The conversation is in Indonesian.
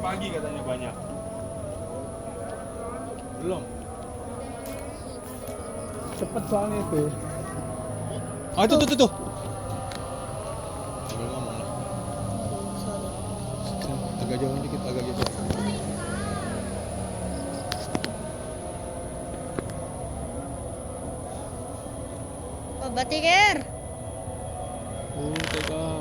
pagi katanya banyak. Belum. Cepet soalnya itu. Oh itu. Sambil ngomong lah. Agak jauh dikit, agak jauh. Pak Batiker. Tega.